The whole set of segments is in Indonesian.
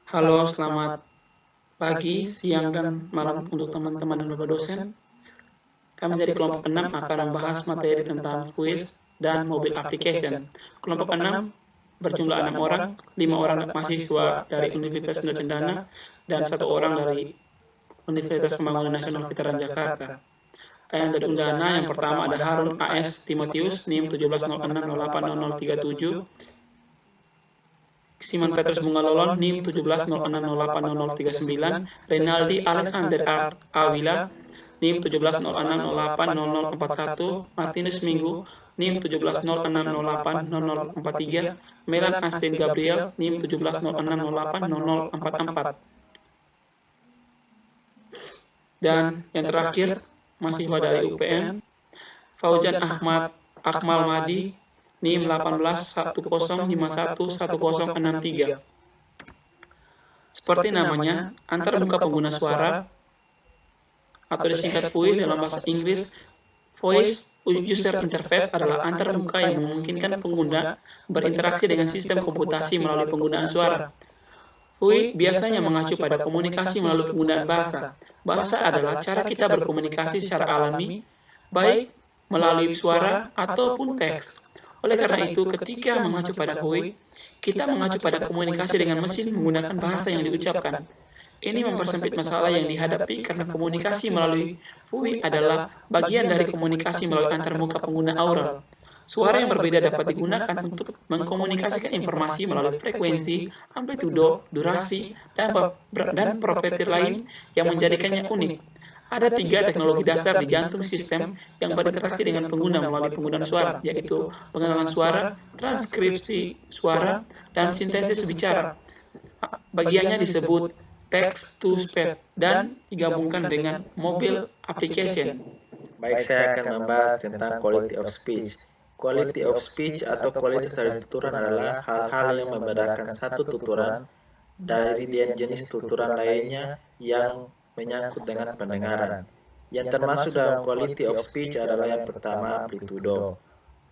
Halo, selamat pagi, siang, dan malam untuk teman-teman dan Bapak dosen. Kami dari kelompok 6 akan membahas materi tentang quiz dan mobile application. Kelompok 6 berjumlah 6 orang, 5 orang mahasiswa dari Universitas Nusa Cendana dan 1 orang dari Universitas Pembangunan Nasional Veteran Jakarta. Yang dari Undana yang pertama ada Harun AS Timotius, NIM 1706080037, Simon Petrus Bunga Lolon, NIM 1706080039, Renaldi Alexander Awila, NIM 1706080041, Martinus Minggu, NIM 1706080043, Melan Astin Gabriel, NIM 1706080044. Dan yang terakhir, mahasiswa dari UPN, Faujan Ahmad Akmal Madi, NIM 1810511063. Seperti namanya, antarmuka pengguna suara atau disingkat VUI dalam bahasa Inggris, Voice User Interface adalah antarmuka yang memungkinkan pengguna berinteraksi dengan sistem komputasi melalui penggunaan suara. VUI biasanya mengacu pada komunikasi melalui penggunaan bahasa. Bahasa adalah cara kita berkomunikasi secara alami, baik melalui suara ataupun teks. Oleh karena itu, ketika mengacu pada VUI, kita mengacu pada komunikasi dengan mesin menggunakan bahasa yang diucapkan. Ini mempersempit masalah yang dihadapi karena komunikasi melalui VUI adalah bagian dari komunikasi melalui antarmuka pengguna aural. Suara yang berbeda dapat digunakan untuk mengkomunikasikan informasi melalui frekuensi, amplitudo, durasi, dan properti lain yang menjadikannya unik. Ada 3 teknologi dasar di jantung sistem yang berinteraksi dengan pengguna melalui penggunaan suara, yaitu pengenalan suara, transkripsi suara, dan sintesis bicara. Bagiannya disebut text to speech dan digabungkan dengan mobile application. Baik, saya akan membahas tentang quality of speech. Quality of speech atau kualitas dari tuturan adalah hal-hal yang membedakan satu tuturan dari jenis tuturan lainnya yang menyangkut dengan pendengaran. Yang termasuk dalam quality of speech adalah yang pertama, amplitudo.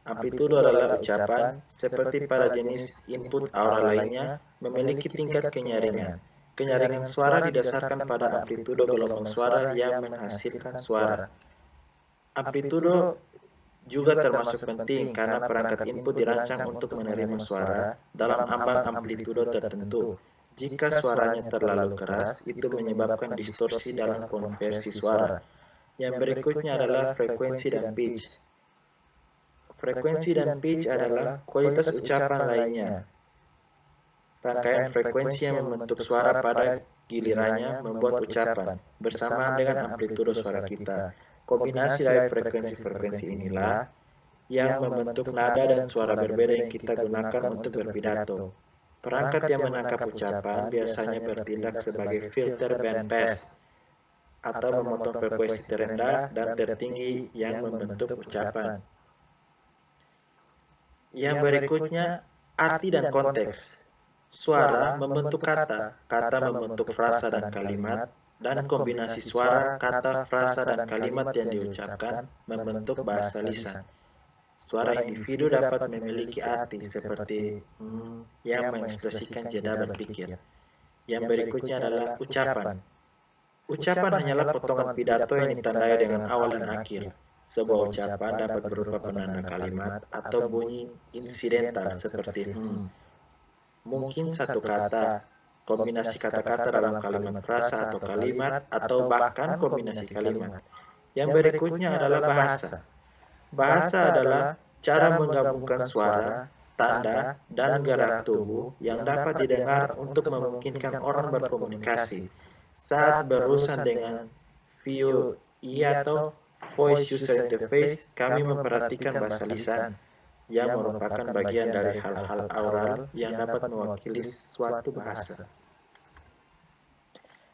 Amplitudo adalah ucapan, seperti pada jenis input aural lainnya, memiliki tingkat kenyaringan. Kenyaringan suara didasarkan pada amplitudo gelombang suara yang menghasilkan suara. Amplitudo juga termasuk penting karena perangkat input dirancang untuk menerima suara dalam ambang amplitudo tertentu. Jika suaranya terlalu keras, itu menyebabkan distorsi dalam konversi suara. Yang berikutnya adalah frekuensi dan pitch. Frekuensi dan pitch adalah kualitas ucapan lainnya. Rangkaian frekuensi yang membentuk suara pada gilirannya membuat ucapan bersamaan dengan amplitudo suara kita. Kombinasi dari frekuensi-frekuensi inilah yang membentuk nada dan suara berbeda yang kita gunakan untuk berpidato. Perangkat yang menangkap ucapan biasanya bertindak sebagai filter bandpass atau memotong frekuensi terendah dan tertinggi yang membentuk ucapan. Yang berikutnya, arti dan konteks. Suara membentuk kata, kata membentuk frasa dan kalimat, dan kombinasi suara, kata, frasa, dan kalimat yang diucapkan membentuk bahasa lisan. Suara individu dapat memiliki arti seperti yang mengekspresikan jeda berpikir. Yang berikutnya adalah ucapan. Ucapan hanyalah potongan pidato yang ditandai dengan awal dan akhir. Sebuah ucapan dapat berupa penanda kalimat atau bunyi insidental seperti mungkin satu kata, kombinasi kata-kata dalam kalimat frasa atau kalimat, atau bahkan kombinasi kalimat. Yang berikutnya adalah bahasa. Bahasa adalah cara menggabungkan suara, tanda, dan gerak tubuh yang dapat didengar untuk memungkinkan orang berkomunikasi. Saat berurusan dengan VUI atau Voice User Interface, kami memperhatikan bahasa lisan yang merupakan bagian dari hal-hal aural yang dapat mewakili suatu bahasa.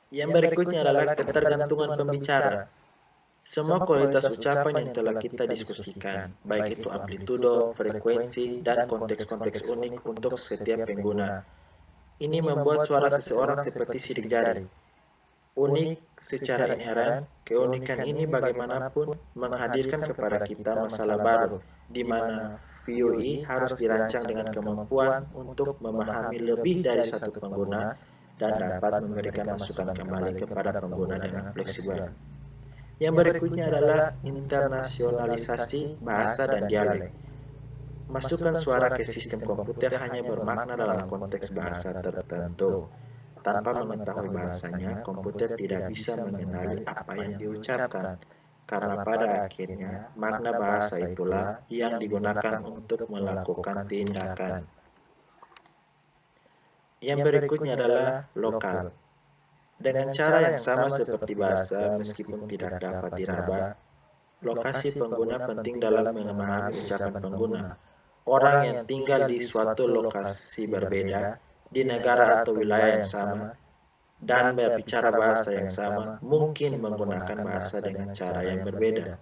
Yang berikutnya adalah ketergantungan pembicara. Semua kualitas ucapan yang telah kita diskusikan, baik itu amplitudo, frekuensi, dan konteks-konteks unik untuk setiap pengguna. Ini membuat suara seseorang seperti sidik jari. Unik secara inheren, keunikan ini bagaimanapun menghadirkan kepada kita masalah baru, di mana VUI harus dirancang dengan kemampuan untuk memahami lebih dari satu pengguna dan dapat memberikan masukan kembali kepada pengguna dengan fleksibel. Yang berikutnya adalah internasionalisasi bahasa dan dialek. Masukkan suara ke sistem komputer hanya bermakna dalam konteks bahasa tertentu. Tanpa mengetahui bahasanya, komputer tidak bisa mengenali apa yang diucapkan, karena pada akhirnya makna bahasa itulah yang digunakan untuk melakukan tindakan. Yang berikutnya adalah lokal. Dengan cara yang sama seperti bahasa, meskipun tidak dapat diraba, lokasi pengguna penting dalam memahami ucapan pengguna. Orang yang tinggal di suatu lokasi berbeda, di negara atau wilayah yang sama, dan berbicara bahasa yang sama, mungkin menggunakan bahasa dengan cara yang berbeda.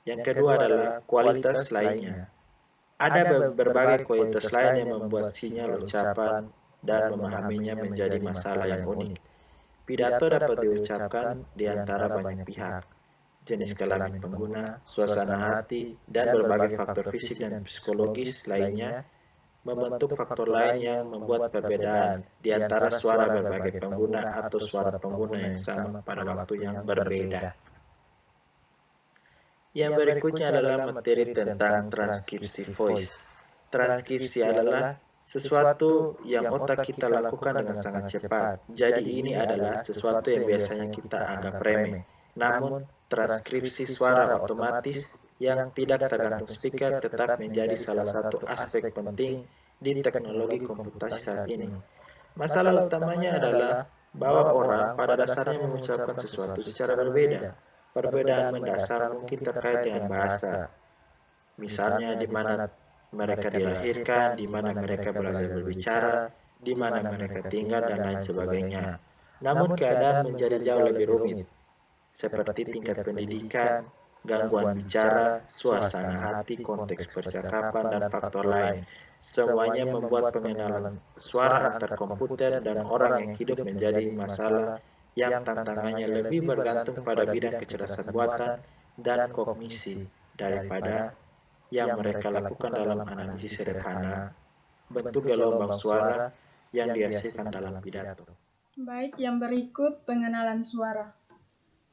Yang kedua adalah kualitas lainnya. Ada berbagai kualitas lain yang membuat sinyal ucapan dan memahaminya menjadi masalah yang unik. Pidato dapat diucapkan di antara banyak pihak, jenis kelamin pengguna, suasana hati, dan berbagai faktor fisik dan psikologis lainnya membentuk faktor lain yang membuat perbedaan di antara suara berbagai pengguna atau suara pengguna yang sama pada waktu yang berbeda. Yang berikutnya adalah materi tentang transkripsi voice. Transkripsi adalah sesuatu yang otak kita lakukan dengan sangat cepat. Jadi ini adalah sesuatu yang biasanya kita anggap remeh. Namun, transkripsi suara otomatis yang tidak tergantung speaker tetap menjadi salah satu aspek penting di teknologi komputasi saat ini. Masalah utamanya adalah bahwa orang pada dasarnya mengucapkan sesuatu secara berbeda. Perbedaan mendasar mungkin terkait dengan bahasa. Misalnya di mana mereka dilahirkan, di mana mereka belajar berbicara, di mana mereka tinggal, dan lain sebagainya. Namun keadaan menjadi jauh lebih rumit, seperti tingkat pendidikan, gangguan bicara, suasana hati, konteks percakapan, dan faktor lain. Semuanya membuat pengenalan suara antar komputer dan orang yang hidup menjadi masalah yang tantangannya lebih bergantung pada bidang kecerdasan buatan dan kognisi daripada yang mereka lakukan dalam analisis sederhana bentuk gelombang suara yang dihasilkan dalam pidato. Baik, yang berikut pengenalan suara.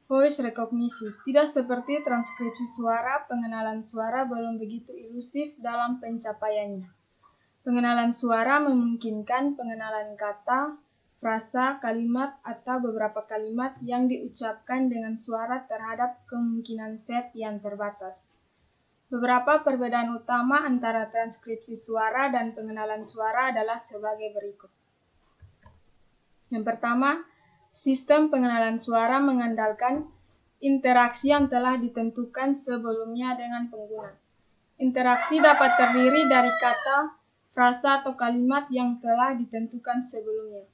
Voice recognition. Tidak seperti transkripsi suara, pengenalan suara belum begitu ilusif dalam pencapaiannya. Pengenalan suara memungkinkan pengenalan kata, frasa, kalimat, atau beberapa kalimat yang diucapkan dengan suara terhadap kemungkinan set yang terbatas. Beberapa perbedaan utama antara transkripsi suara dan pengenalan suara adalah sebagai berikut. Yang pertama, sistem pengenalan suara mengandalkan interaksi yang telah ditentukan sebelumnya dengan pengguna. Interaksi dapat terdiri dari kata, frasa, atau kalimat yang telah ditentukan sebelumnya.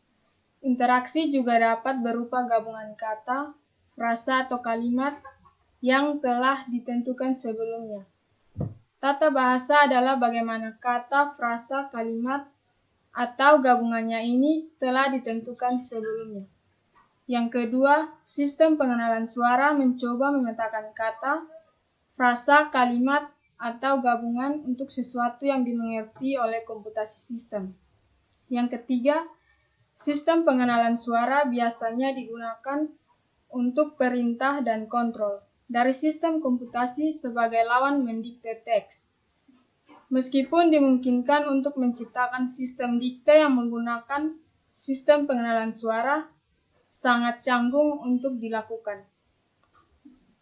Interaksi juga dapat berupa gabungan kata, frasa, atau kalimat yang telah ditentukan sebelumnya. Tata bahasa adalah bagaimana kata, frasa, kalimat, atau gabungannya ini telah ditentukan sebelumnya. Yang kedua, sistem pengenalan suara mencoba memetakan kata, frasa, kalimat, atau gabungan untuk sesuatu yang dimengerti oleh komputasi sistem. Yang ketiga, sistem pengenalan suara biasanya digunakan untuk perintah dan kontrol dari sistem komputasi sebagai lawan mendikte teks. Meskipun dimungkinkan untuk menciptakan sistem dikte yang menggunakan sistem pengenalan suara, sangat canggung untuk dilakukan.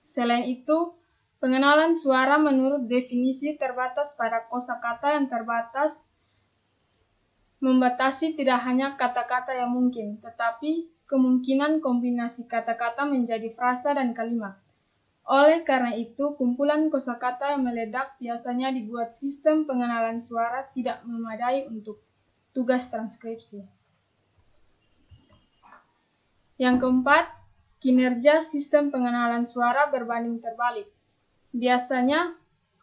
Selain itu, pengenalan suara menurut definisi terbatas pada kosakata yang terbatas membatasi tidak hanya kata-kata yang mungkin, tetapi kemungkinan kombinasi kata-kata menjadi frasa dan kalimat. Oleh karena itu, kumpulan kosakata yang meledak biasanya dibuat sistem pengenalan suara tidak memadai untuk tugas transkripsi. Yang keempat, kinerja sistem pengenalan suara berbanding terbalik. Biasanya,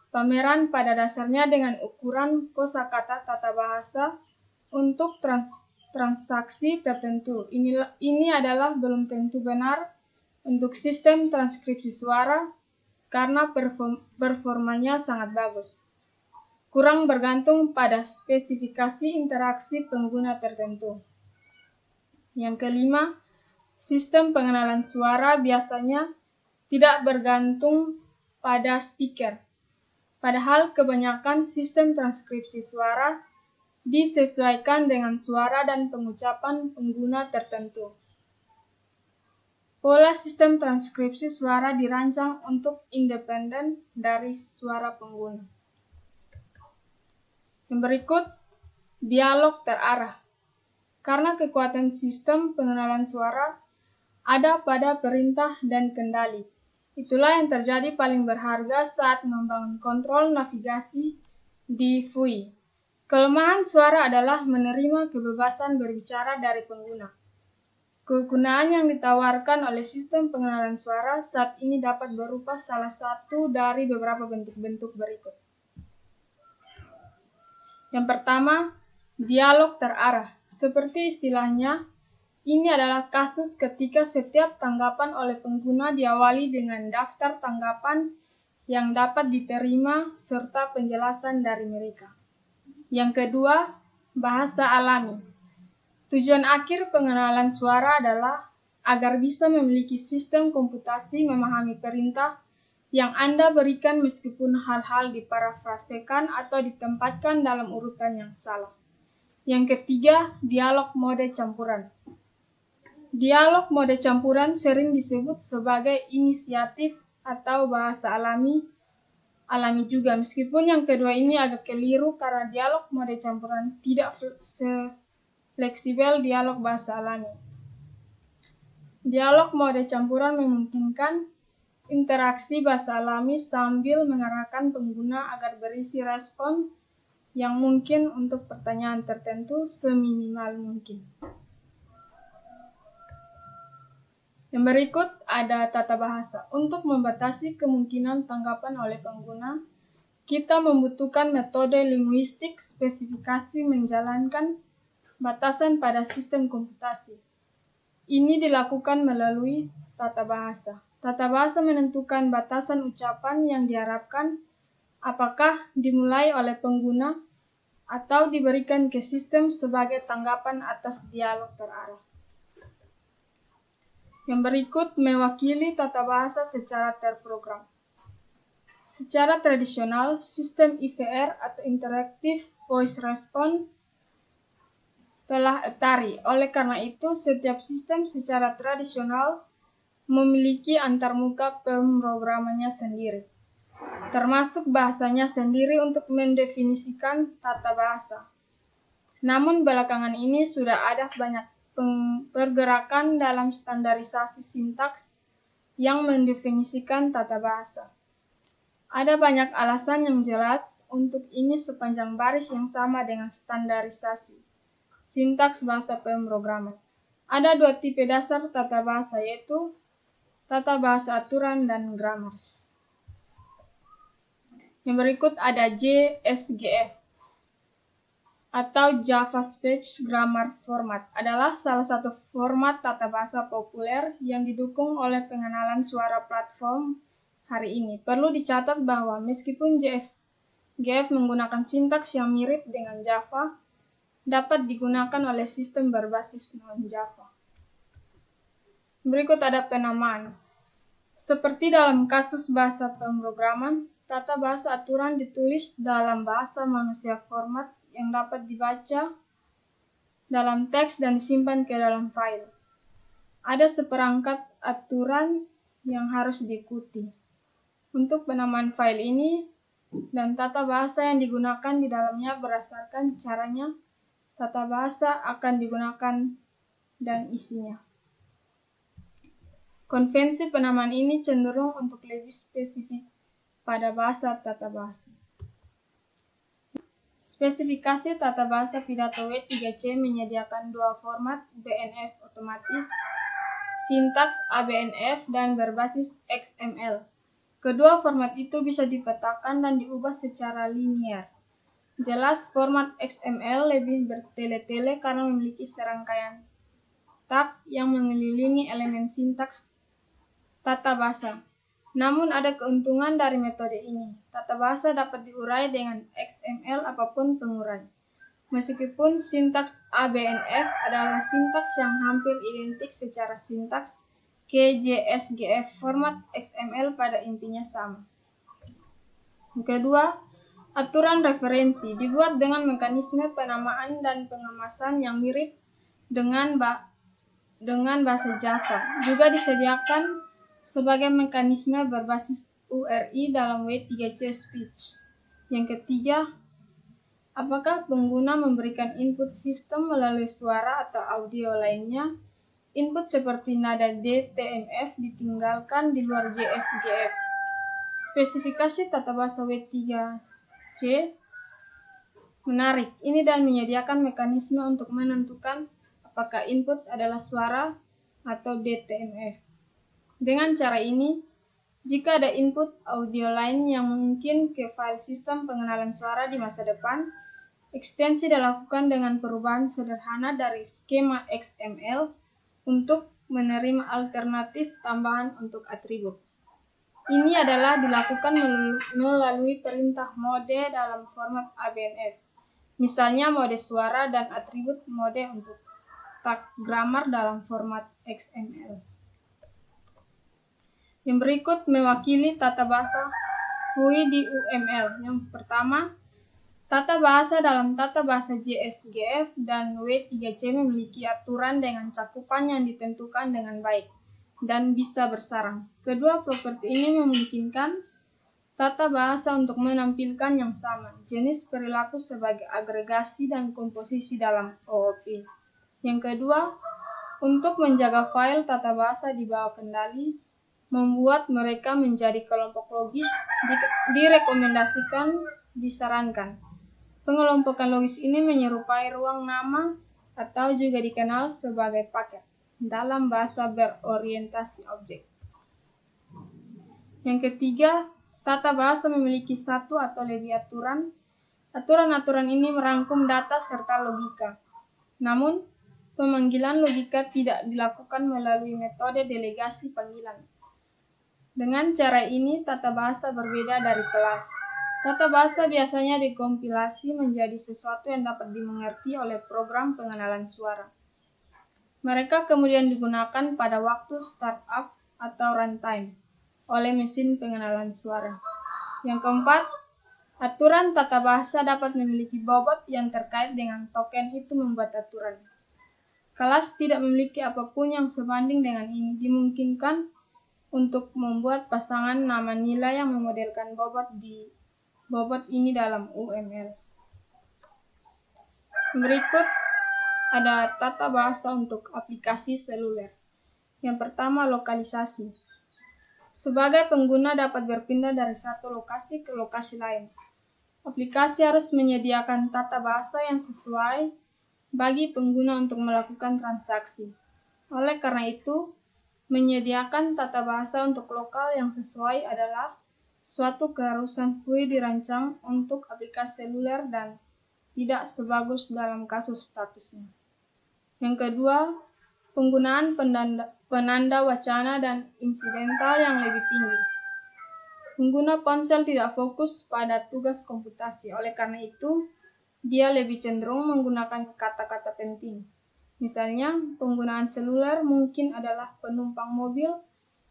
pameran pada dasarnya dengan ukuran kosakata tata bahasa untuk transaksi tertentu. Ini adalah belum tentu benar untuk sistem transkripsi suara karena performanya sangat bagus. Kurang bergantung pada spesifikasi interaksi pengguna tertentu. Yang kelima, sistem pengenalan suara biasanya tidak bergantung pada speaker. Padahal kebanyakan sistem transkripsi suara disesuaikan dengan suara dan pengucapan pengguna tertentu. Pola sistem transkripsi suara dirancang untuk independen dari suara pengguna. Yang berikut, dialog terarah. Karena kekuatan sistem pengenalan suara ada pada perintah dan kendali. Itulah yang terjadi paling berharga saat membangun kontrol navigasi di VUI. Kelemahan suara adalah menerima kebebasan berbicara dari pengguna. Kegunaan yang ditawarkan oleh sistem pengenalan suara saat ini dapat berupa salah satu dari beberapa bentuk-bentuk berikut. Yang pertama, dialog terarah. Seperti istilahnya, ini adalah kasus ketika setiap tanggapan oleh pengguna diawali dengan daftar tanggapan yang dapat diterima serta penjelasan dari mereka. Yang kedua, bahasa alami. Tujuan akhir pengenalan suara adalah agar bisa memiliki sistem komputasi memahami perintah yang Anda berikan meskipun hal-hal diparafrasekan atau ditempatkan dalam urutan yang salah. Yang ketiga, dialog mode campuran. Dialog mode campuran sering disebut sebagai inisiatif atau bahasa alami juga, meskipun yang kedua ini agak keliru karena dialog mode campuran tidak fleksibel dialog bahasa alami. Dialog mode campuran memungkinkan interaksi bahasa alami sambil mengarahkan pengguna agar berisi respon yang mungkin untuk pertanyaan tertentu seminimal mungkin. Yang berikut ada tata bahasa. Untuk membatasi kemungkinan tanggapan oleh pengguna, kita membutuhkan metode linguistik spesifikasi menjalankan batasan pada sistem komputasi. Ini dilakukan melalui tata bahasa. Tata bahasa menentukan batasan ucapan yang diharapkan apakah dimulai oleh pengguna atau diberikan ke sistem sebagai tanggapan atas dialog terarah. Yang berikut mewakili tata bahasa secara terprogram. Secara tradisional, sistem IVR atau Interactive Voice Response telah etari. Oleh karena itu, setiap sistem secara tradisional memiliki antarmuka pemrogramannya sendiri, termasuk bahasanya sendiri untuk mendefinisikan tata bahasa. Namun belakangan ini sudah ada banyak pergerakan dalam standarisasi sintaks yang mendefinisikan tata bahasa. Ada banyak alasan yang jelas untuk ini sepanjang baris yang sama dengan standarisasi sintaks bahasa pemrograman. Ada dua tipe dasar tata bahasa, yaitu tata bahasa aturan dan grammars. Yang berikut ada JSGF atau Java Speech Grammar Format, adalah salah satu format tata bahasa populer yang didukung oleh pengenalan suara platform hari ini. Perlu dicatat bahwa meskipun JSGF menggunakan sintaks yang mirip dengan Java, dapat digunakan oleh sistem berbasis non-Java. Berikut ada penamaan. Seperti dalam kasus bahasa pemrograman, tata bahasa aturan ditulis dalam bahasa manusia format yang dapat dibaca dalam teks dan disimpan ke dalam file. Ada seperangkat aturan yang harus diikuti. Untuk penamaan file ini dan tata bahasa yang digunakan di dalamnya berdasarkan caranya tata bahasa akan digunakan dan isinya. Konvensi penamaan ini cenderung untuk lebih spesifik pada bahasa tata bahasa. Spesifikasi tata bahasa pidato W3C menyediakan dua format, BNF otomatis, sintaks ABNF, dan berbasis XML. Kedua format itu bisa dipetakan dan diubah secara linear. Jelas, format XML lebih bertele-tele karena memiliki serangkaian tag yang mengelilingi elemen sintaks tata bahasa. Namun ada keuntungan dari metode ini. Tata bahasa dapat diurai dengan XML apapun pengurai. Meskipun sintaks ABNF adalah sintaks yang hampir identik secara sintaks, KJSGF format XML pada intinya sama. Yang kedua, aturan referensi dibuat dengan mekanisme penamaan dan pengemasan yang mirip dengan bahasa Java. Juga disediakan sebagai mekanisme berbasis URI dalam W3C speech. Yang ketiga, apakah pengguna memberikan input sistem melalui suara atau audio lainnya? Input seperti nada DTMF ditinggalkan di luar JSGF. Spesifikasi tata bahasa W3C menarik ini dan menyediakan mekanisme untuk menentukan apakah input adalah suara atau DTMF. Dengan cara ini, jika ada input audio lain yang mungkin ke file sistem pengenalan suara di masa depan, ekstensi dilakukan dengan perubahan sederhana dari skema XML untuk menerima alternatif tambahan untuk atribut. Ini adalah dilakukan melalui perintah mode dalam format ABNF. Misalnya mode suara dan atribut mode untuk tag grammar dalam format XML. Yang berikut mewakili tata bahasa FUI di UML. Yang pertama, tata bahasa dalam tata bahasa JSGF dan W3C memiliki aturan dengan cakupan yang ditentukan dengan baik dan bisa bersarang. Kedua properti ini memungkinkan tata bahasa untuk menampilkan yang sama, jenis perilaku sebagai agregasi dan komposisi dalam OOP. Yang kedua, untuk menjaga file tata bahasa di bawah kendali, membuat mereka menjadi kelompok logis direkomendasikan, disarankan. Pengelompokan logis ini menyerupai ruang nama atau juga dikenal sebagai paket dalam bahasa berorientasi objek. Yang ketiga, tata bahasa memiliki satu atau lebih aturan. Aturan-aturan ini merangkum data serta logika. Namun, pemanggilan logika tidak dilakukan melalui metode delegasi panggilan. Dengan cara ini, tata bahasa berbeda dari kelas. Tata bahasa biasanya dikompilasi menjadi sesuatu yang dapat dimengerti oleh program pengenalan suara. Mereka kemudian digunakan pada waktu startup atau runtime oleh mesin pengenalan suara. Yang keempat, aturan tata bahasa dapat memiliki bobot yang terkait dengan token itu membuat aturan. Kelas tidak memiliki apapun yang sebanding dengan ini, dimungkinkan untuk membuat pasangan nama nilai yang memodelkan bobot ini dalam UML. Berikut ada tata bahasa untuk aplikasi seluler. Yang pertama, lokalisasi. Sebagai pengguna dapat berpindah dari satu lokasi ke lokasi lain. Aplikasi harus menyediakan tata bahasa yang sesuai bagi pengguna untuk melakukan transaksi. Oleh karena itu, menyediakan tata bahasa untuk lokal yang sesuai adalah suatu keharusan FUI dirancang untuk aplikasi seluler dan tidak sebagus dalam kasus statusnya. Yang kedua, penggunaan penanda wacana dan insidental yang lebih tinggi. Pengguna ponsel tidak fokus pada tugas komputasi, oleh karena itu, dia lebih cenderung menggunakan kata-kata penting. Misalnya, penggunaan seluler mungkin adalah penumpang mobil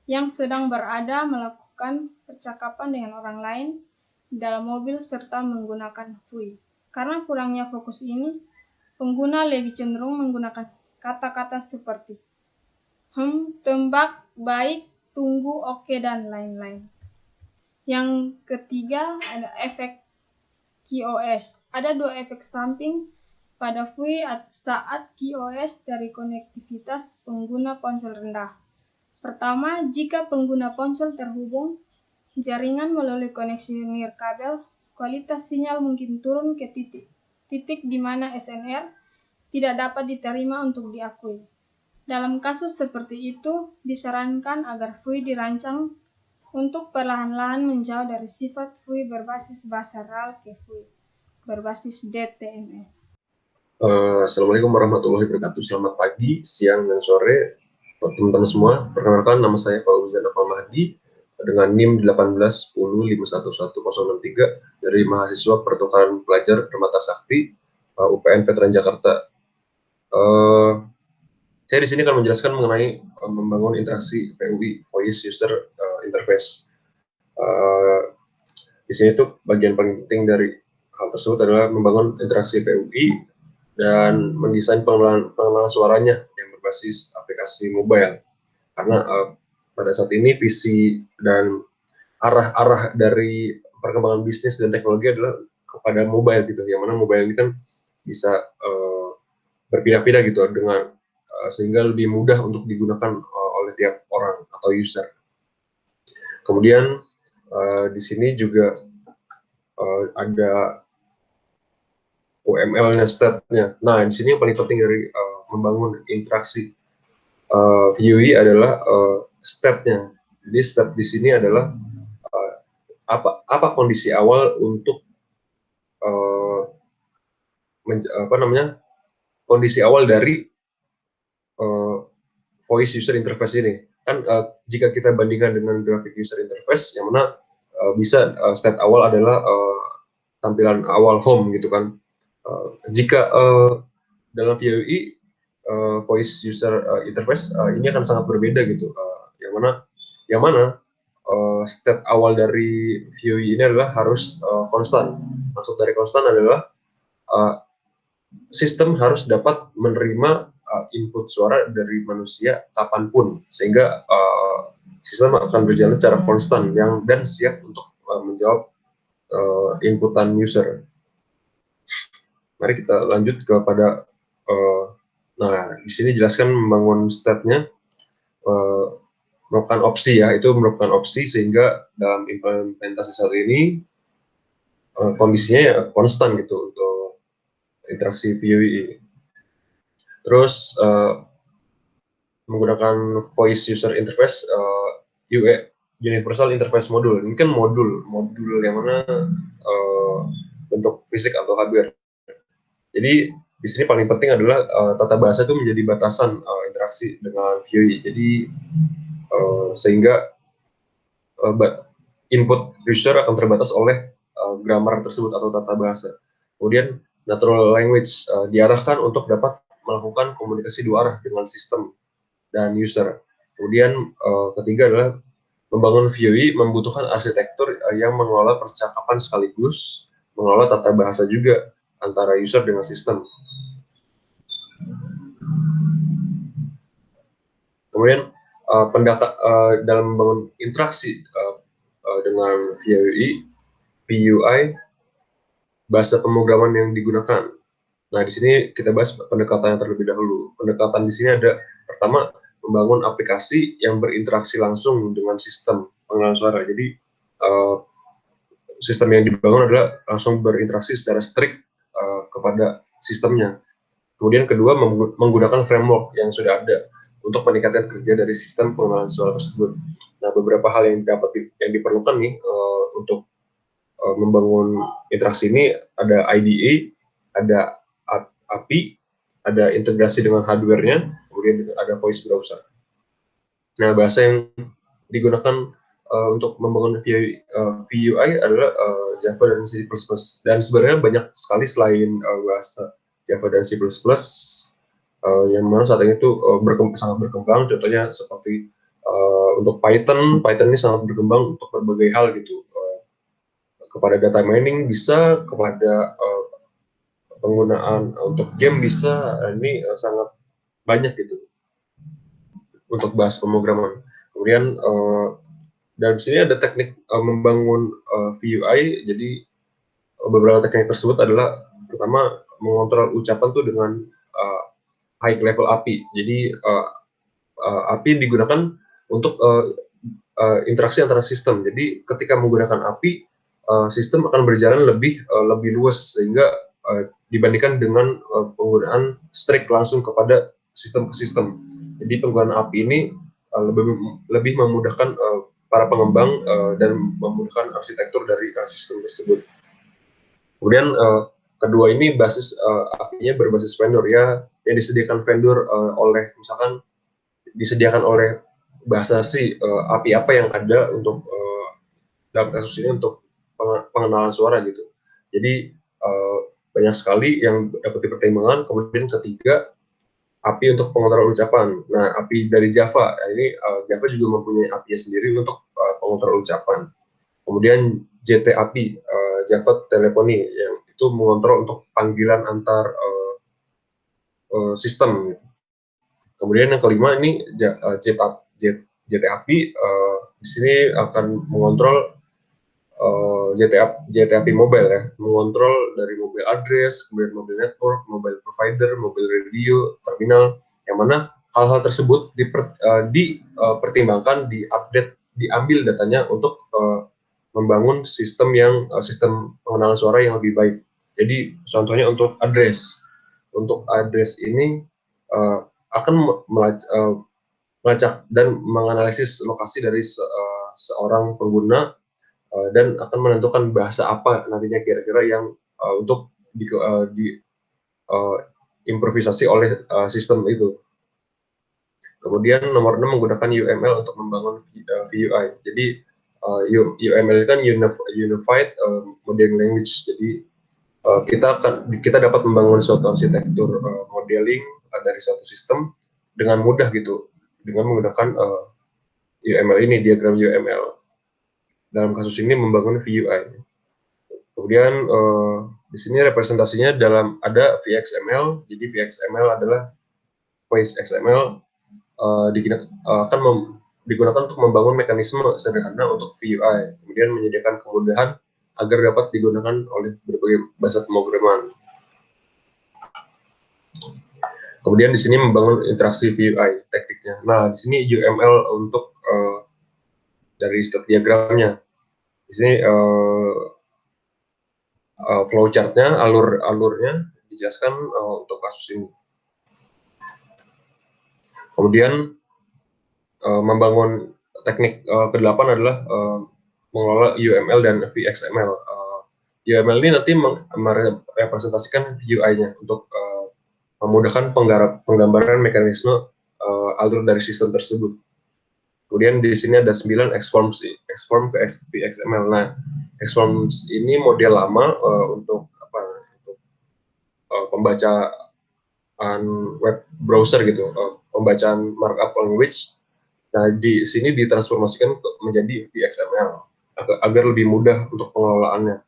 yang sedang berada melakukan percakapan dengan orang lain di dalam mobil serta menggunakan FUI. Karena kurangnya fokus ini, pengguna lebih cenderung menggunakan kata-kata seperti tembak, baik, tunggu, oke, dan lain-lain. Yang ketiga ada efek QoS. Ada dua efek samping pada FUI saat QoS dari konektivitas pengguna ponsel rendah. Pertama, jika pengguna ponsel terhubung jaringan melalui koneksi nirkabel, kualitas sinyal mungkin turun ke titik di mana SNR tidak dapat diterima untuk diakui. Dalam kasus seperti itu, disarankan agar FUI dirancang untuk perlahan-lahan menjauh dari sifat FUI berbasis bahasa RAL ke FUI berbasis DTMF. Assalamualaikum warahmatullahi wabarakatuh. Selamat pagi, siang, dan sore teman-teman semua. Perkenalkan, nama saya Fauzan Afal Mahdi dengan NIM 181011063 dari mahasiswa pertukaran pelajar Permata Sakti UPN Veteran Jakarta. Saya di sini akan menjelaskan mengenai membangun interaksi VUI, Voice User Interface. Di sini tuh bagian paling penting dari hal tersebut adalah membangun interaksi VUI dan mendesain pengenalan suaranya yang berbasis aplikasi mobile. Karena pada saat ini visi dan arah dari perkembangan bisnis dan teknologi adalah kepada mobile gitu, yang mana mobile ini kan bisa berpindah-pindah gitu dengan sehingga lebih mudah untuk digunakan oleh tiap orang atau user. Kemudian di sini juga ada UML-nya, stat-nya. Nah, di sini yang paling penting dari membangun interaksi VUI adalah stat-nya. Jadi stat di sini adalah apa kondisi awal untuk kondisi awal dari voice user interface ini. Kan jika kita bandingkan dengan graphic user interface, yang mana bisa stat awal adalah tampilan awal home gitu kan. Jika dalam VUI voice user interface ini akan sangat berbeda gitu. Yang mana stat awal dari VUI ini adalah harus konstan. Maksud dari konstan adalah sistem harus dapat menerima input suara dari manusia kapanpun, sehingga sistem akan berjalan secara konstan dan siap untuk menjawab inputan user. Mari kita lanjut kepada nah di sini jelaskan membangun state-nya merupakan opsi ya, itu merupakan opsi sehingga dalam implementasi saat ini kondisinya ya konstan gitu untuk interaksi VUI. Terus menggunakan voice user interface universal interface module. Ini kan modul yang mana bentuk fisik atau hardware. Jadi di sini paling penting adalah tata bahasa itu menjadi batasan interaksi dengan VUI. Jadi sehingga input user akan terbatas oleh grammar tersebut atau tata bahasa. Kemudian natural language diarahkan untuk dapat melakukan komunikasi dua arah dengan sistem dan user. Kemudian ketiga adalah membangun VUI membutuhkan arsitektur yang mengelola percakapan sekaligus mengelola tata bahasa juga antara user dengan sistem. Kemudian dalam membangun interaksi dengan VUI, bahasa pemrograman yang digunakan. Nah, di sini kita bahas pendekatan yang terlebih dahulu. Pendekatan di sini ada pertama membangun aplikasi yang berinteraksi langsung dengan sistem pengenalan suara. Jadi sistem yang dibangun adalah langsung berinteraksi secara strict kepada sistemnya. Kemudian kedua menggunakan framework yang sudah ada untuk meningkatkan kerja dari sistem pengenalan suara tersebut. Nah, beberapa hal yang diperlukan nih untuk membangun interaksi ini ada IDE, ada API, ada integrasi dengan hardware-nya, kemudian ada voice browser. Nah, bahasa yang digunakan untuk membangun VUI adalah Java dan C++. Dan sebenarnya banyak sekali selain bahasa Java dan C++, yang mana saat ini itu sangat berkembang. Contohnya seperti untuk Python ini sangat berkembang untuk berbagai hal gitu. Kepada data mining bisa, kepada penggunaan untuk game bisa, ini sangat banyak gitu untuk bahas pemrograman. Kemudian dari sini ada teknik membangun VUI. Jadi beberapa teknik tersebut adalah pertama mengontrol ucapan tuh dengan high level API. Jadi API digunakan untuk interaksi antara sistem. Jadi ketika menggunakan API, sistem akan berjalan lebih luas sehingga dibandingkan dengan penggunaan strict langsung kepada sistem ke sistem. Jadi penggunaan API ini lebih memudahkan para pengembang dan memudahkan arsitektur dari sistem tersebut. Kemudian kedua ini basis API-nya berbasis vendor ya, yang disediakan vendor misalkan disediakan oleh bahasa API apa yang ada untuk dalam kasus ini untuk pengenalan suara gitu. Jadi banyak sekali yang dapat dipertimbangkan. Kemudian ketiga, API untuk pengontrol ucapan. Nah, API dari Java, ini Java juga mempunyai API sendiri untuk pengontrol ucapan. Kemudian JT API, Java Telephony, yang itu mengontrol untuk panggilan antar sistem. Kemudian yang kelima ini JT API, di sini akan mengontrol JT API mobile ya, mengontrol dari mobile address, kemudian mobile network, mobile provider, mobile radio, terminal, yang mana hal-hal tersebut dipertimbangkan, diupdate, diambil datanya untuk membangun sistem sistem pengenalan suara yang lebih baik. Jadi contohnya untuk address ini akan melacak dan menganalisis lokasi dari seorang pengguna dan akan menentukan bahasa apa nantinya kira-kira yang untuk improvisasi oleh sistem itu. Kemudian nomor 6 menggunakan UML untuk membangun VUI. Jadi UML kan Unified Modeling Language. Jadi kita dapat membangun suatu arsitektur modeling dari suatu sistem dengan mudah gitu, dengan menggunakan UML ini, diagram UML. Dalam kasus ini membangun VUI. Kemudian di sini representasinya ada VXML. Jadi VXML adalah Voice XML akan digunakan untuk membangun mekanisme sederhana untuk VUI. Kemudian menyediakan kemudahan agar dapat digunakan oleh berbagai bahasa pemrograman. Kemudian di sini membangun interaksi VUI tekniknya. Nah, di sini UML untuk dari state diagramnya. Di sini flowchart-nya, alurnya dijelaskan untuk kasus ini. Kemudian membangun teknik ke-8 adalah mengelola UML dan VXML. UML ini nanti merepresentasikan VUI-nya untuk memudahkan penggambaran mekanisme alur dari sistem tersebut. Kemudian di sini ada 9 XForms ke VXML. Nah, XForms ini model lama untuk pembacaan web browser gitu, pembacaan markup language. Nah, di sini ditransformasikan menjadi VXML agar lebih mudah untuk pengelolaannya.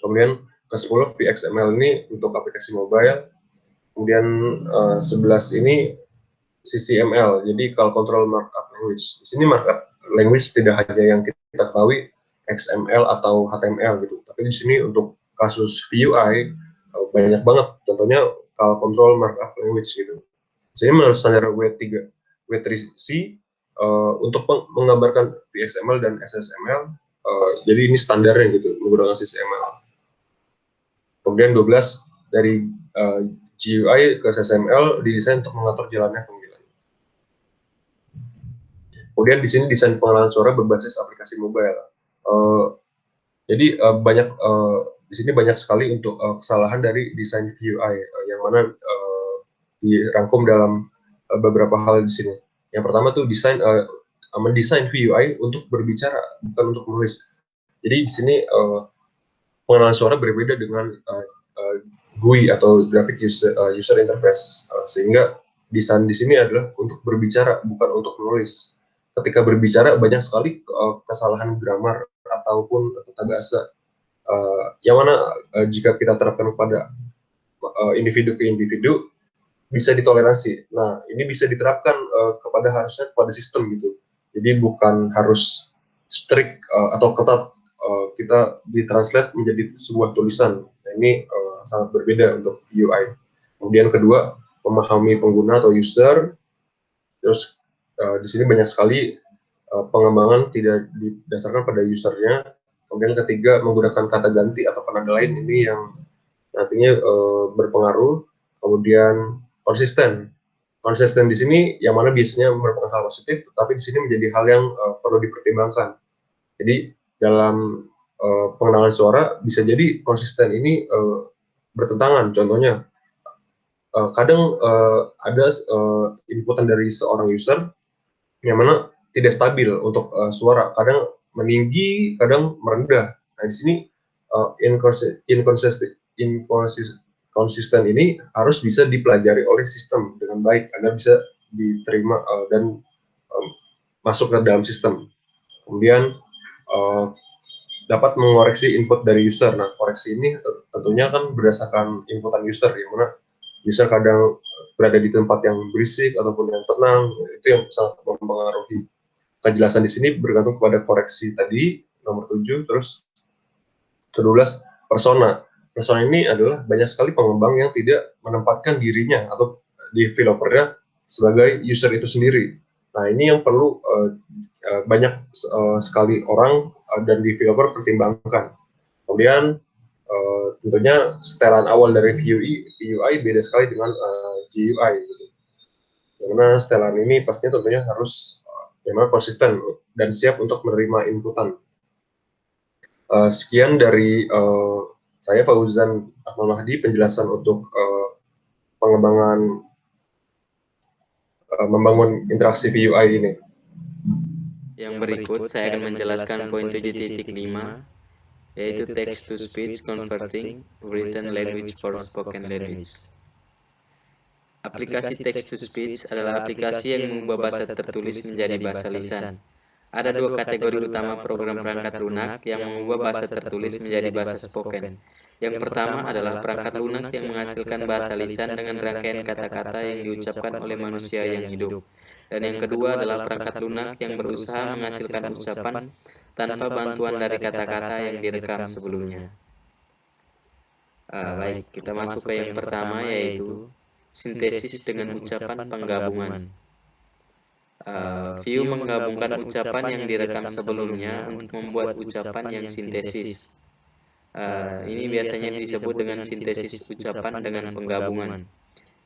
Kemudian ke-10 VXML ini untuk aplikasi mobile. Kemudian 11 ini CCML, jadi Call Control Markup Language. Di sini markup language tidak hanya yang kita ketahui XML atau HTML gitu, tapi di sini untuk kasus VUI banyak banget. Contohnya Call Control Markup Language gitu. Di sini menurut standar W3C untuk menggambarkan VXML dan SSML, jadi ini standarnya gitu menggunakan CCML. Kemudian 12 dari GUI ke SSML didesain untuk mengatur jalannya panggilan. Kemudian di sini desain pengenalan suara berbasis aplikasi mobile. Jadi di sini banyak sekali untuk kesalahan dari desain VUI yang mana dirangkum dalam beberapa hal di sini. Yang pertama tuh mendesain VUI untuk berbicara, bukan untuk menulis. Jadi di sini pengenalan suara berbeda dengan GUI atau Graphic User Interface, sehingga desain di sini adalah untuk berbicara, bukan untuk menulis. Ketika berbicara banyak sekali kesalahan grammar ataupun tata bahasa, yang mana jika kita terapkan pada individu ke individu bisa ditoleransi. Nah, ini bisa diterapkan harusnya kepada sistem gitu. Jadi bukan harus strict atau ketat kita ditranslate menjadi sebuah tulisan. Nah, ini sangat berbeda untuk VUI. Kemudian kedua, memahami pengguna atau user. Terus di sini banyak sekali pengembangan tidak didasarkan pada usernya. Kemudian ketiga, menggunakan kata ganti atau penanda lain, ini yang nantinya berpengaruh. Kemudian konsisten di sini yang mana biasanya merupakan hal positif, tetapi di sini menjadi hal yang perlu dipertimbangkan. Jadi dalam pengenalan suara bisa jadi konsisten ini bertentangan. Contohnya kadang ada inputan dari seorang user yang mana tidak stabil untuk suara, kadang meninggi, kadang merendah. Nah, di sini konsisten ini harus bisa dipelajari oleh sistem dengan baik agar bisa diterima dan masuk ke dalam sistem. Kemudian dapat mengoreksi input dari user. Nah, koreksi ini tentunya kan berdasarkan inputan user, yang mana user kadang berada di tempat yang berisik ataupun yang tenang, itu yang sangat mempengaruhi. Kejelasan di sini bergantung kepada koreksi tadi, nomor 7, terus ke-12, persona. Persona ini adalah banyak sekali pengembang yang tidak menempatkan dirinya atau developernya sebagai user itu sendiri. Nah, ini yang perlu banyak sekali orang dan developer pertimbangkan. Kemudian tentunya setelan awal dari UI beda sekali dengan GUI. Gitu. Karena setelan ini pastinya tentunya harus memang konsisten dan siap untuk menerima inputan. Sekian dari saya Fauzan Ahmad Mahdi, penjelasan untuk pengembangan membangun interaksi UI ini. Yang berikut saya akan menjelaskan poin 7.5, yaitu text to speech converting written language for spoken language. Aplikasi text to speech adalah aplikasi yang mengubah bahasa tertulis menjadi bahasa lisan. Ada dua kategori utama program perangkat lunak yang mengubah bahasa tertulis menjadi bahasa spoken. Yang pertama adalah perangkat lunak yang menghasilkan bahasa lisan dengan rangkaian kata-kata yang diucapkan oleh manusia yang hidup. Dan yang kedua adalah perangkat lunak yang berusaha menghasilkan ucapan tanpa bantuan dari kata-kata yang direkam sebelumnya. Baik, kita masuk ke yang pertama, yaitu sintesis dengan ucapan penggabungan. View menggabungkan ucapan yang direkam sebelumnya untuk membuat ucapan yang sintesis. Ini biasanya disebut dengan sintesis ucapan dengan penggabungan.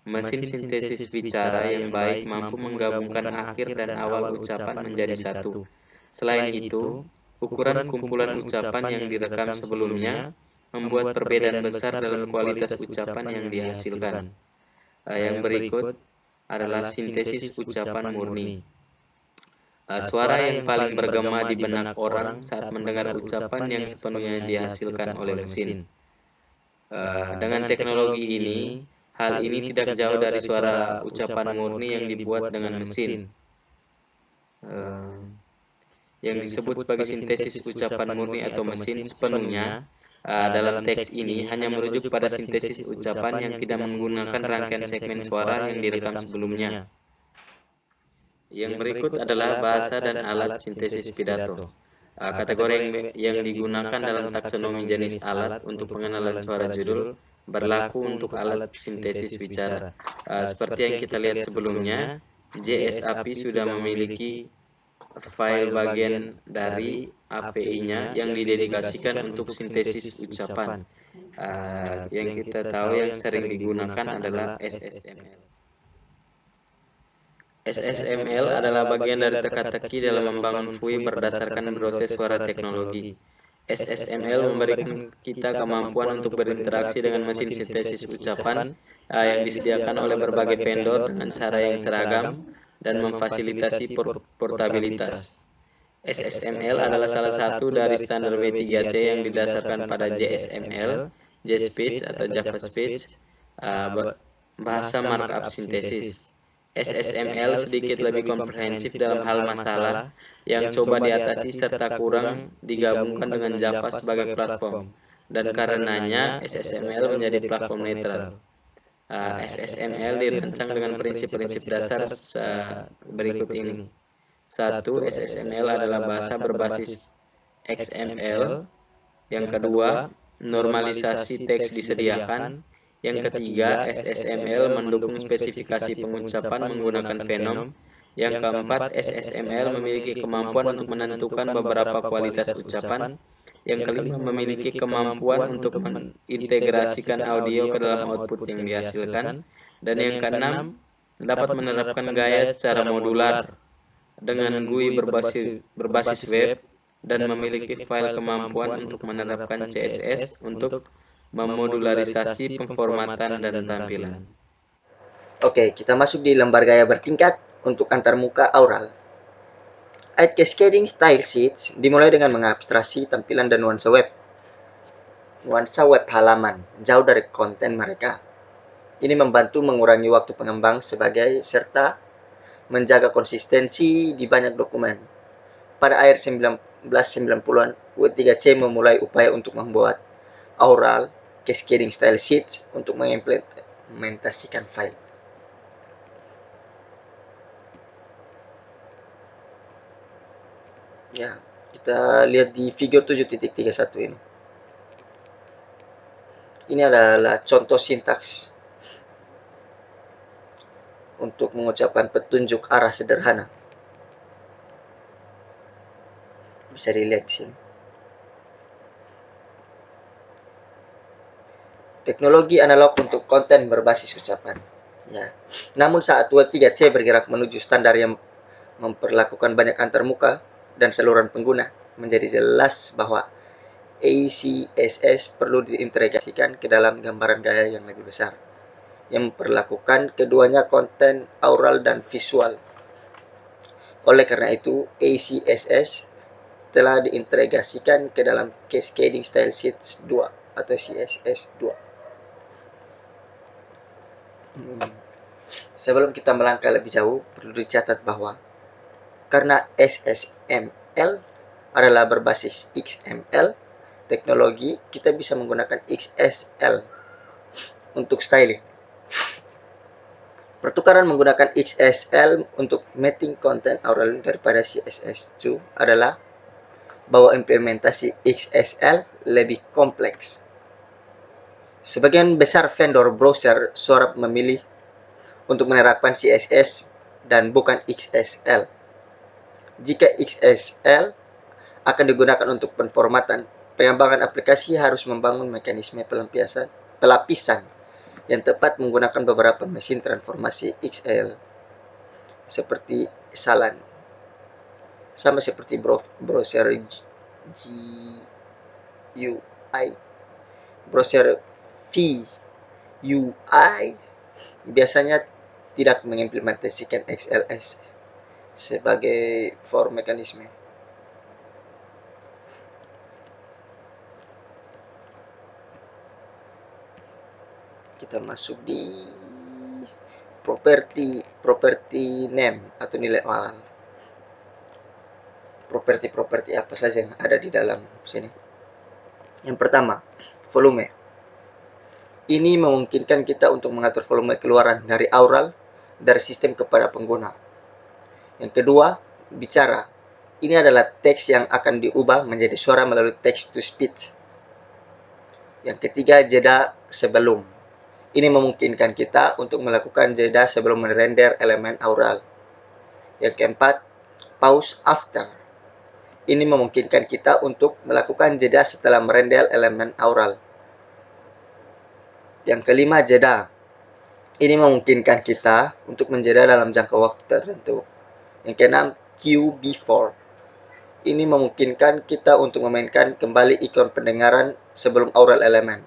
Mesin sintesis bicara yang baik mampu menggabungkan akhir dan awal ucapan menjadi satu. Selain itu, ukuran kumpulan ucapan yang direkam sebelumnya membuat perbedaan besar dalam kualitas ucapan yang dihasilkan. Yang berikut adalah sintesis ucapan murni. Suara yang paling bergema di benak orang saat mendengar ucapan yang sepenuhnya dihasilkan oleh mesin. Dengan teknologi ini, hal ini tidak jauh dari suara ucapan murni yang dibuat dengan mesin. Yang disebut sebagai sintesis ucapan murni atau mesin sepenuhnya dalam teks ini hanya merujuk pada sintesis ucapan yang tidak menggunakan rangkaian segmen suara yang direkam sebelumnya. Yang berikut adalah bahasa dan alat sintesis pidato. Kategori yang digunakan dalam taksonomi jenis alat untuk pengenalan suara judul berlaku untuk alat sintesis bicara. Seperti yang kita lihat sebelumnya, JSAP sudah memiliki file bagian dari API-nya yang didedikasikan untuk sintesis ucapan. Yang kita tahu yang sering digunakan adalah SSML. SSML adalah bagian dari teka-teki dalam membangun FUI berdasarkan proses suara teknologi. SSML memberikan kita kemampuan untuk berinteraksi dengan mesin sintesis ucapan yang disediakan oleh berbagai vendor dengan cara yang seragam dan memfasilitasi portabilitas. SSML adalah salah satu dari standar W3C yang didasarkan pada JSML, JSpeech atau JavaSpeech, bahasa markup sintesis. SSML sedikit lebih komprehensif dalam hal masalah yang coba diatasi serta kurang digabungkan dengan Java sebagai platform, dan karenanya SSML menjadi platform netral. SSML dirancang dengan prinsip-prinsip dasar berikut ini. 1. SSML adalah bahasa berbasis XML. Yang kedua, normalisasi teks disediakan. Yang ketiga, SSML mendukung spesifikasi pengucapan menggunakan Venom. Yang keempat, SSML memiliki kemampuan untuk menentukan beberapa kualitas ucapan. Yang kelima, memiliki kemampuan untuk mengintegrasikan audio ke dalam output yang dihasilkan. Dan yang keenam, dapat menerapkan gaya secara modular dengan GUI berbasis web dan memiliki file kemampuan untuk menerapkan CSS untuk memodularisasi pemformatan dan tampilan. Oke, kita masuk di lembar gaya bertingkat untuk antarmuka aural. Ayat cascading style sheets dimulai dengan mengabstraksi tampilan dan nuansa web. nuansa web halaman, jauh dari konten mereka. Ini membantu mengurangi waktu pengembang serta menjaga konsistensi di banyak dokumen. Pada akhir 1990-an, W3C memulai upaya untuk membuat Aural Cascading Style Sheets untuk mengimplementasikan file. Ya, kita lihat di figur 7.31 ini. Ini adalah contoh sintaks untuk mengucapkan petunjuk arah sederhana. Bisa dilihat di sini. Teknologi analog untuk konten berbasis ucapan. Ya. Namun saat W3C bergerak menuju standar yang memperlakukan banyak antarmuka dan saluran pengguna, menjadi jelas bahwa ACSS perlu diintegrasikan ke dalam gambaran gaya yang lebih besar, yang memperlakukan keduanya konten aural dan visual. Oleh karena itu, ACSS telah diintegrasikan ke dalam Cascading Style Sheets 2 atau CSS 2. Sebelum kita melangkah lebih jauh, perlu dicatat bahwa karena SSML adalah berbasis XML, teknologi kita bisa menggunakan XSL untuk styling. Pertukaran menggunakan XSL untuk mapping konten aural daripada CSS2 adalah bahwa implementasi XSL lebih kompleks. Sebagian besar vendor browser suara memilih untuk menerapkan CSS dan bukan XSL. Jika XSL akan digunakan untuk penformatan, pengembangan aplikasi harus membangun mekanisme pelapisan yang tepat menggunakan beberapa mesin transformasi XL seperti Salan, sama seperti browser GUI. Browser VUI biasanya tidak mengimplementasikan XLS sebagai for mekanisme. Kita masuk di property name atau nilai awal. Properti apa saja yang ada di dalam sini. Yang pertama, volume. Ini memungkinkan kita untuk mengatur volume keluaran dari aural dari sistem kepada pengguna. Yang kedua, bicara. Ini adalah teks yang akan diubah menjadi suara melalui text to speech. Yang ketiga, jeda sebelum. Ini memungkinkan kita untuk melakukan jeda sebelum merender elemen aural. Yang keempat, pause after. Ini memungkinkan kita untuk melakukan jeda setelah merender elemen aural. Yang kelima, jeda. Ini memungkinkan kita untuk menjeda dalam jangka waktu tertentu. Yang keenam, cue before. Ini memungkinkan kita untuk memainkan kembali ikon pendengaran sebelum aural elemen.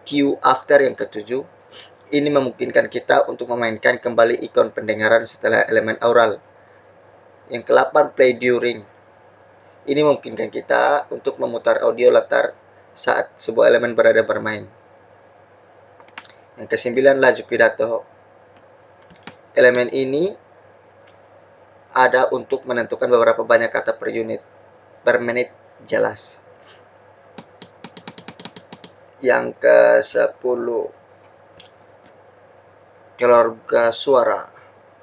Cue after yang ketujuh. Ini memungkinkan kita untuk memainkan kembali ikon pendengaran setelah elemen aural. Yang ke-8, play during. Ini memungkinkan kita untuk memutar audio latar saat sebuah elemen berada bermain. Yang ke-9, laju pidato. Elemen ini ada untuk menentukan beberapa banyak kata per menit jelas. Yang ke-10, keluarga suara.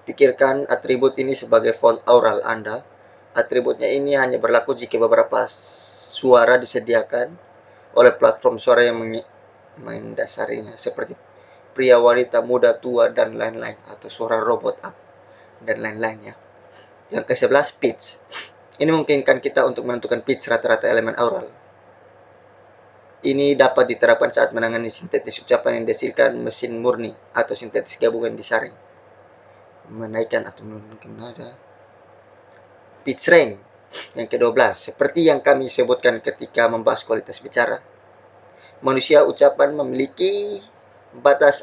Pikirkan atribut ini sebagai font aural Anda. Atributnya ini hanya berlaku jika beberapa suara disediakan oleh platform suara yang mendasarinya, seperti pria, wanita, muda, tua, dan lain-lain, atau suara robot dan lain-lainnya. Yang ke-11, pitch. Ini memungkinkan kita untuk menentukan pitch rata-rata elemen aural. Ini dapat diterapkan saat menangani sintetis ucapan yang dihasilkan mesin murni atau sintetis gabungan disaring. Menaikkan atau menurunkan nada. Pitch range. Yang ke-12, seperti yang kami sebutkan ketika membahas kualitas bicara. Manusia ucapan memiliki batas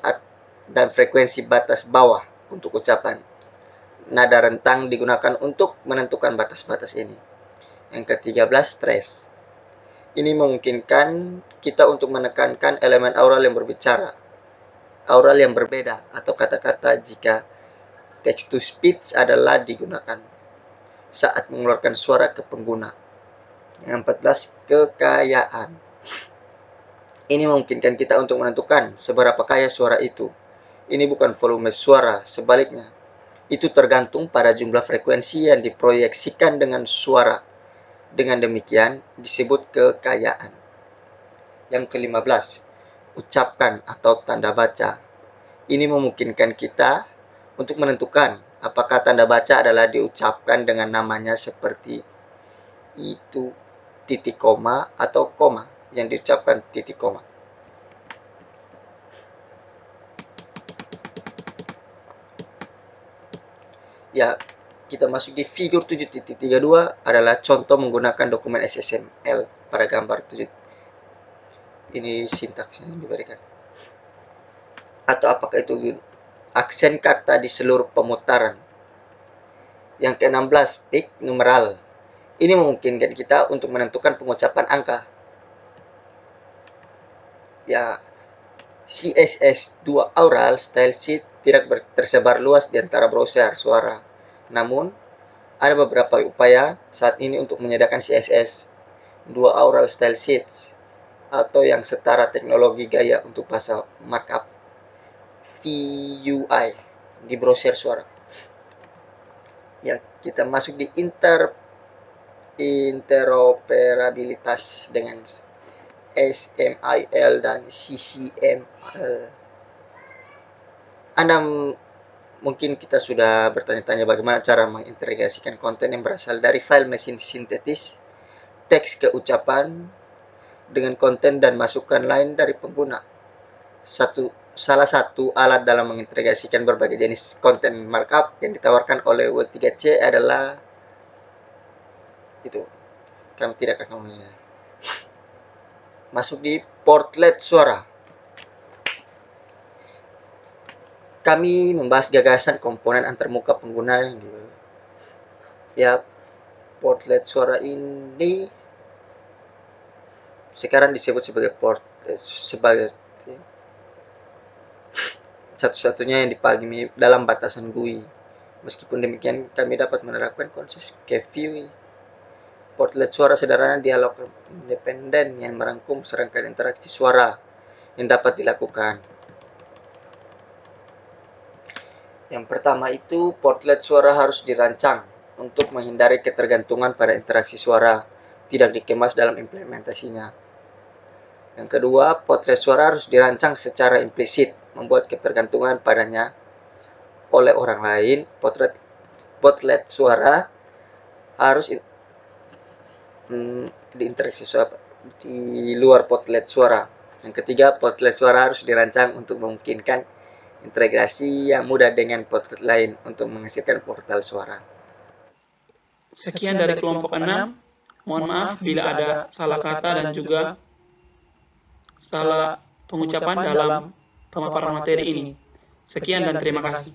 dan frekuensi batas bawah untuk ucapan. Nada rentang digunakan untuk menentukan batas-batas ini. Yang ke-13, stress. Ini memungkinkan kita untuk menekankan elemen aural yang berbicara, aural yang berbeda, atau kata-kata jika text to speech adalah digunakan saat mengeluarkan suara ke pengguna. Yang 14, kekayaan. Ini memungkinkan kita untuk menentukan seberapa kaya suara itu. Ini bukan volume suara, sebaliknya. Itu tergantung pada jumlah frekuensi yang diproyeksikan dengan suara. Dengan demikian disebut kekayaan. Yang ke-15, ucapkan atau tanda baca. Ini memungkinkan kita untuk menentukan apakah tanda baca adalah diucapkan dengan namanya seperti itu, titik koma, atau koma yang diucapkan titik koma. Ya, kita masuk di figur 7.32 adalah contoh menggunakan dokumen SSML pada gambar 7. Ini sintaksnya yang diberikan. Atau apakah itu aksen kata di seluruh pemutaran. Yang ke-16, peak numeral. Ini memungkinkan kita untuk menentukan pengucapan angka. Ya, CSS2 Aural Style Sheet tidak tersebar luas di antara browser suara. Namun, ada beberapa upaya saat ini untuk menyediakan CSS2 Aural Style Sheets atau yang setara teknologi gaya untuk bahasa markup VUI di browser suara. Ya, kita masuk di interoperabilitas dengan SMIL dan CCML. Anda mungkin kita sudah bertanya-tanya bagaimana cara mengintegrasikan konten yang berasal dari file mesin sintetis, teks ke ucapan, dengan konten dan masukan lain dari pengguna. Salah satu alat dalam mengintegrasikan berbagai jenis konten markup yang ditawarkan oleh W3C adalah itu. Kami tidak akan ngomongnya. Masuk di portlet suara. Kami membahas gagasan komponen antarmuka pengguna yang ya, portlet suara ini sekarang disebut sebagai sebagai satu-satunya yang dipahami dalam batasan GUI. Meskipun demikian, kami dapat menerapkan konsep KVUI. Portlet suara sederhana dialog independen yang merangkum serangkaian interaksi suara yang dapat dilakukan. Yang pertama itu, portlet suara harus dirancang untuk menghindari ketergantungan pada interaksi suara, tidak dikemas dalam implementasinya. Yang kedua, portlet suara harus dirancang secara implisit, membuat ketergantungan padanya oleh orang lain. Portlet suara harus diinteraksi suara di luar portlet suara. Yang ketiga, portlet suara harus dirancang untuk memungkinkan integrasi yang mudah dengan portlet lain untuk menghasilkan portal suara. Sekian dari kelompok 6. Mohon maaf bila ada salah kata dan juga salah pengucapan dalam pemaparan materi ini. Sekian dan terima kasih.